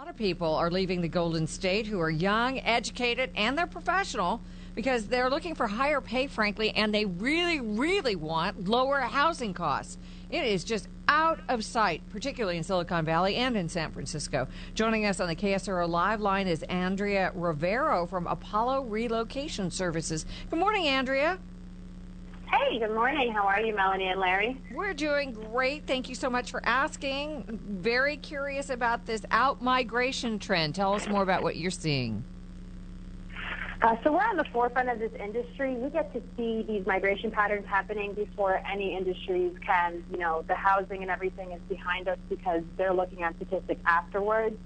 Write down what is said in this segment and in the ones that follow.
A lot of people are leaving the Golden State who are young, educated, and they're professional because they're looking for higher pay, frankly, and they really, really want lower housing costs. It is just out of sight, particularly in Silicon Valley and in San Francisco. Joining us on the KSRO Live line is Andrea Rivero from Apollo Relocation Services. Good morning, Andrea. Hey, good morning. How are you, Melanie and Larry? We're doing great. Thank you so much for asking. Very curious about this out-migration trend. Tell us more about what you're seeing. So we're on the forefront of this industry. We get to see these migration patterns happening before any industries can. You know, the housing and everything is behind us because they're looking at statistics afterwards.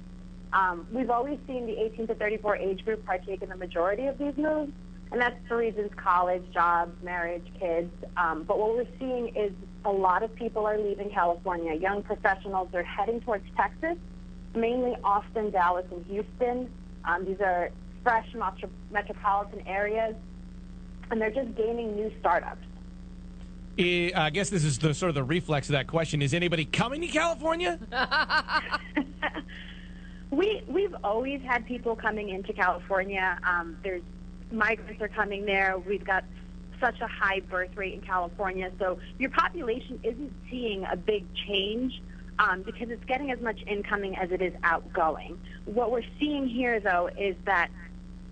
We've always seen the 18 to 34 age group partake in the majority of these moves, and that's for reasons: college, jobs, marriage, kids. But what we're seeing is a lot of people are leaving California. Young professionals are heading towards Texas, mainly Austin, Dallas, and Houston. These are fresh metropolitan areas, and they're just gaining new startups. I guess this is the sort of the reflex of that question. Is anybody coming to California? We've always had people coming into California. There's migrants are coming there. We've got such a high birth rate in California, so your population isn't seeing a big change because it's getting as much incoming as it is outgoing. What we're seeing here, though, is that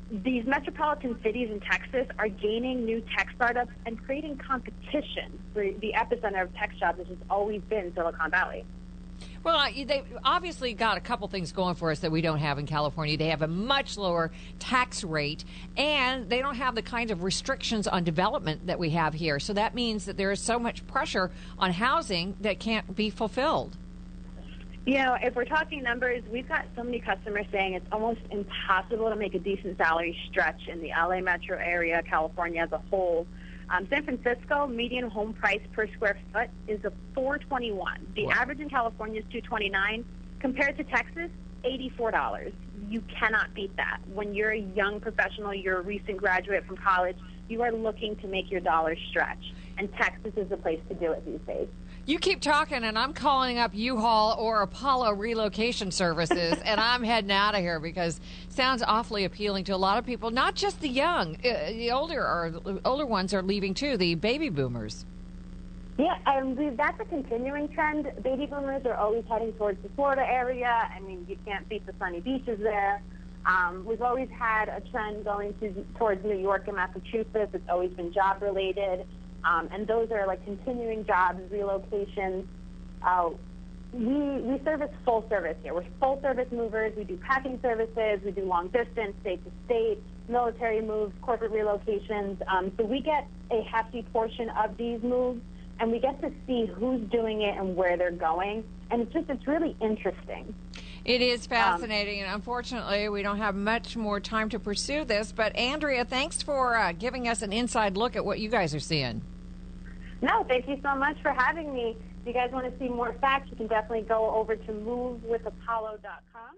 these metropolitan cities in Texas are gaining new tech startups and creating competition for the epicenter of tech jobs, which has always been Silicon Valley. Well, they obviously got a couple things going for us that we don't have in California. They have a much lower tax rate, and they don't have the kinds of restrictions on development that we have here. So that means that there is so much pressure on housing that can't be fulfilled. You know, if we're talking numbers, we've got so many customers saying it's almost impossible to make a decent salary stretch in the LA metro area, California as a whole. San Francisco, median home price per square foot is a $421. The average in California is $229. Compared to Texas, $84. You cannot beat that. When you're a young professional, you're a recent graduate from college, you are looking to make your dollars stretch. And Texas is the place to do it these days. You keep talking, and I'm calling up U-Haul or Apollo Relocation Services, and I'm heading out of here because it sounds awfully appealing to a lot of people, not just the young. The older ones are leaving, too, the baby boomers. Yeah, that's a continuing trend. Baby boomers are always heading towards the Florida area. I mean, you can't beat the sunny beaches there. We've always had a trend going towards New York and Massachusetts. It's always been job-related. And those are like continuing jobs, relocations. We service full service here. We're full service movers. We do packing services. We do long distance, state to state, military moves, corporate relocations. So we get a hefty portion of these moves, and we get to see who's doing it and where they're going. And it's really interesting. It is fascinating, and unfortunately, we don't have much more time to pursue this. But Andrea, thanks for giving us an inside look at what you guys are seeing. No, thank you so much for having me. If you guys want to see more facts, you can definitely go over to movewithapollo.com.